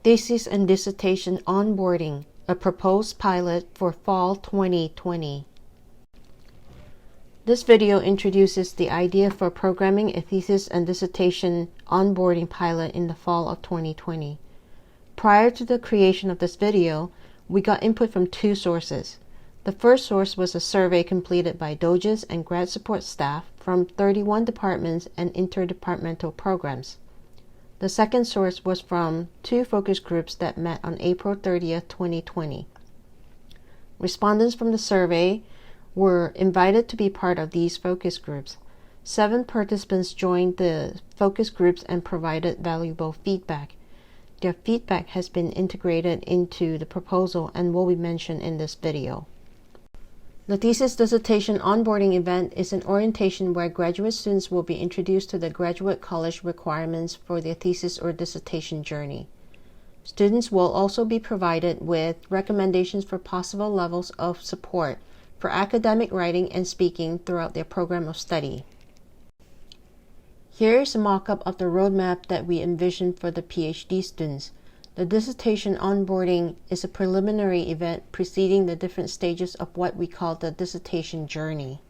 Thesis and Dissertation Onboarding, a proposed pilot for fall 2020. This video introduces the idea for programming a thesis and dissertation onboarding pilot in the fall of 2020. Prior to the creation of this video, we got input from two sources. The first source was a survey completed by DOGES and grad support staff from 31 departments and interdepartmental programs. The second source was from two focus groups that met on April 30th, 2020. Respondents from the survey were invited to be part of these focus groups. 7 participants joined the focus groups and provided valuable feedback. Their feedback has been integrated into the proposal and will be mentioned in this video. The Thesis Dissertation Onboarding event is an orientation where graduate students will be introduced to the graduate college requirements for their thesis or dissertation journey. Students will also be provided with recommendations for possible levels of support for academic writing and speaking throughout their program of study. Here is a mock-up of the roadmap that we envision for the PhD students. The dissertation onboarding is a preliminary event preceding the different stages of what we call the dissertation journey.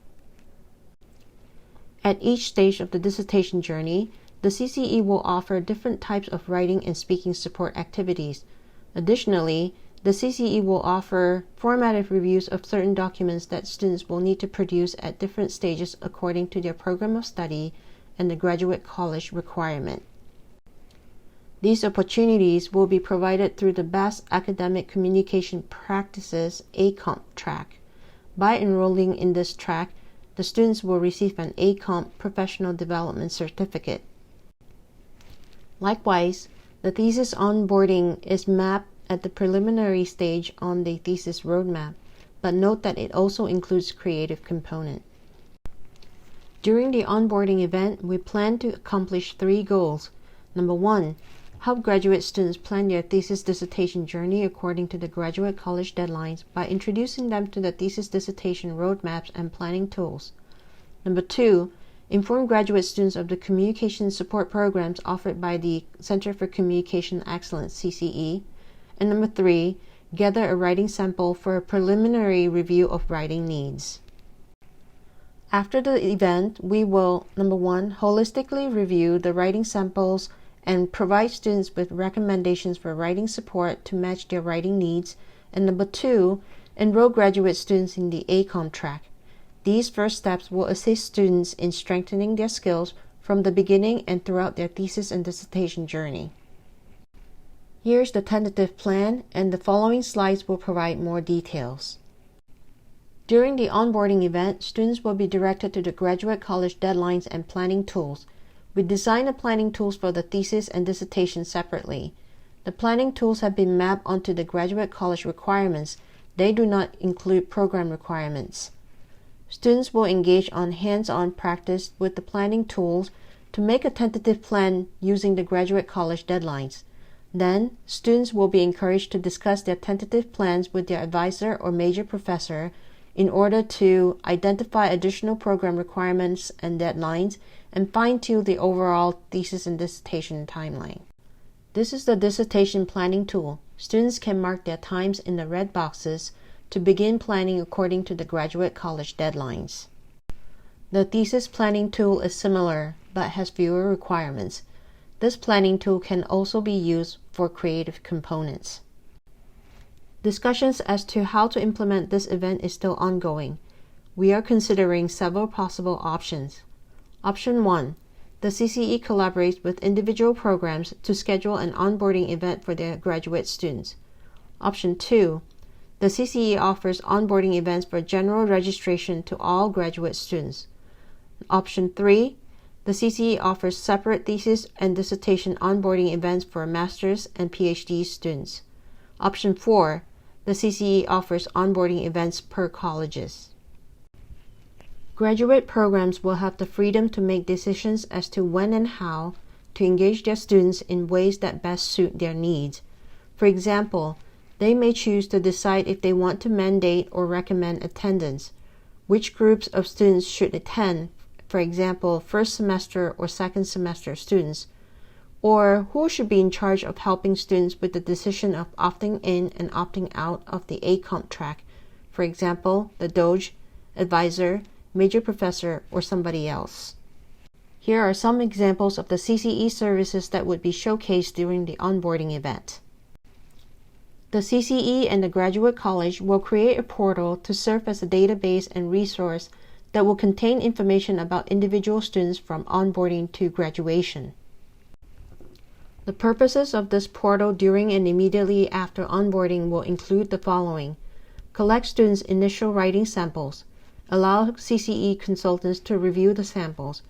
At each stage of the dissertation journey, the CCE will offer different types of writing and speaking support activities. Additionally, the CCE will offer formative reviews of certain documents that students will need to produce at different stages according to their program of study and the graduate college requirement. These opportunities will be provided through the Best Academic Communication Practices ACOMP track. By enrolling in this track, the students will receive an ACOMP Professional Development Certificate. Likewise, the thesis onboarding is mapped at the preliminary stage on the thesis roadmap, but note that it also includes creative component. During the onboarding event, we plan to accomplish 3 goals. Number 1, help graduate students plan their thesis dissertation journey according to the graduate college deadlines by introducing them to the thesis dissertation roadmaps and planning tools. Number 2, inform graduate students of the communication support programs offered by the Center for Communication Excellence, CCE. And number 3, gather a writing sample for a preliminary review of writing needs. After the event, we will, number 1, holistically review the writing samples and provide students with recommendations for writing support to match their writing needs. And number 2, enroll graduate students in the ACOMP track. These first steps will assist students in strengthening their skills from the beginning and throughout their thesis and dissertation journey. Here's the tentative plan, and the following slides will provide more details. During the onboarding event, students will be directed to the graduate college deadlines and planning tools. We designed the planning tools for the thesis and dissertation separately. The planning tools have been mapped onto the graduate college requirements. They do not include program requirements. Students will engage on hands-on practice with the planning tools to make a tentative plan using the graduate college deadlines. Then, students will be encouraged to discuss their tentative plans with their advisor or major professor in order to identify additional program requirements and deadlines and fine-tune the overall thesis and dissertation timeline. This is the dissertation planning tool. Students can mark their times in the red boxes to begin planning according to the graduate college deadlines. The thesis planning tool is similar but has fewer requirements. This planning tool can also be used for creative components. Discussions as to how to implement this event is still ongoing. We are considering several possible options. Option 1. The CCE collaborates with individual programs to schedule an onboarding event for their graduate students. Option 2. The CCE offers onboarding events for general registration to all graduate students. Option 3. The CCE offers separate thesis and dissertation onboarding events for master's and PhD students. Option 4. The CCE offers onboarding events per colleges. Graduate programs will have the freedom to make decisions as to when and how to engage their students in ways that best suit their needs. For example, they may choose to decide if they want to mandate or recommend attendance, which groups of students should attend, for example, first semester or second semester students, Or who should be in charge of helping students with the decision of opting in and opting out of the ACOMP track? For example, the Doge, advisor, major professor, or somebody else. Here are some examples of the CCE services that would be showcased during the onboarding event. The CCE and the Graduate College will create a portal to serve as a database and resource that will contain information about individual students from onboarding to graduation. The purposes of this portal during and immediately after onboarding will include the following: collect students' initial writing samples, allow CCE consultants to review the samples,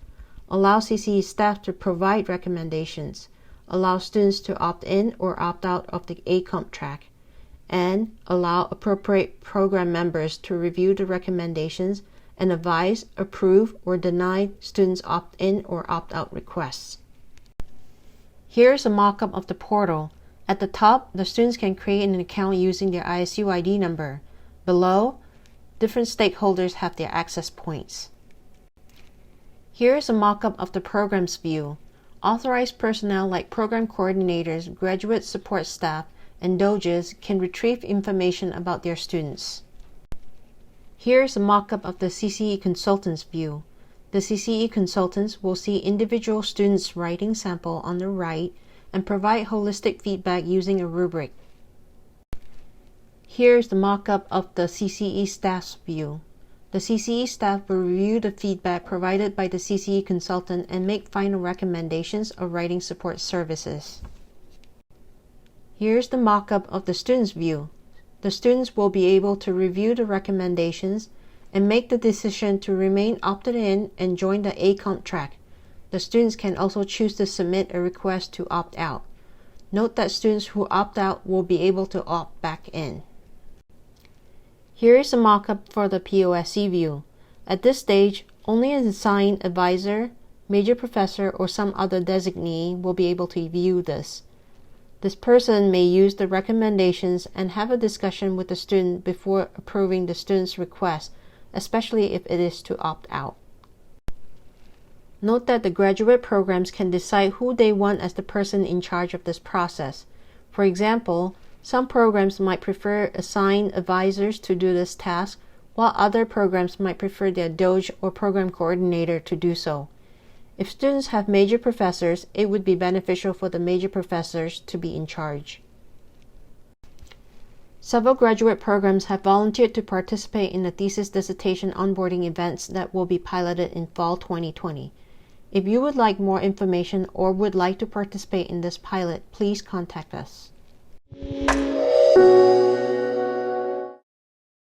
allow CCE staff to provide recommendations, allow students to opt in or opt out of the ACOMP track, and allow appropriate program members to review the recommendations and advise, approve, or deny students' opt-in or opt-out requests. Here's a mock-up of the portal. At the top, the students can create an account using their ISU ID number. Below, different stakeholders have their access points. Here's a mock-up of the programs view. Authorized personnel like program coordinators, graduate support staff, and Doges can retrieve information about their students. Here's a mock-up of the CCE consultants view. The CCE consultants will see individual students' writing sample on the right and provide holistic feedback using a rubric. Here's the mock-up of the CCE staff's view. The CCE staff will review the feedback provided by the CCE consultant and make final recommendations of writing support services. Here's the mock-up of the students' view. The students will be able to review the recommendations and make the decision to remain opted in and join the ACOMP track. The students can also choose to submit a request to opt out. Note that students who opt out will be able to opt back in. Here is a mock-up for the POSC view. At this stage, only an assigned advisor, major professor, or some other designee will be able to view this. This person may use the recommendations and have a discussion with the student before approving the student's request, especially if it is to opt out. Note that the graduate programs can decide who they want as the person in charge of this process. For example, some programs might prefer assigned advisors to do this task, while other programs might prefer their Doge or program coordinator to do so. If students have major professors, it would be beneficial for the major professors to be in charge. Several graduate programs have volunteered to participate in the thesis dissertation onboarding events that will be piloted in fall 2020. If you would like more information or would like to participate in this pilot, please contact us.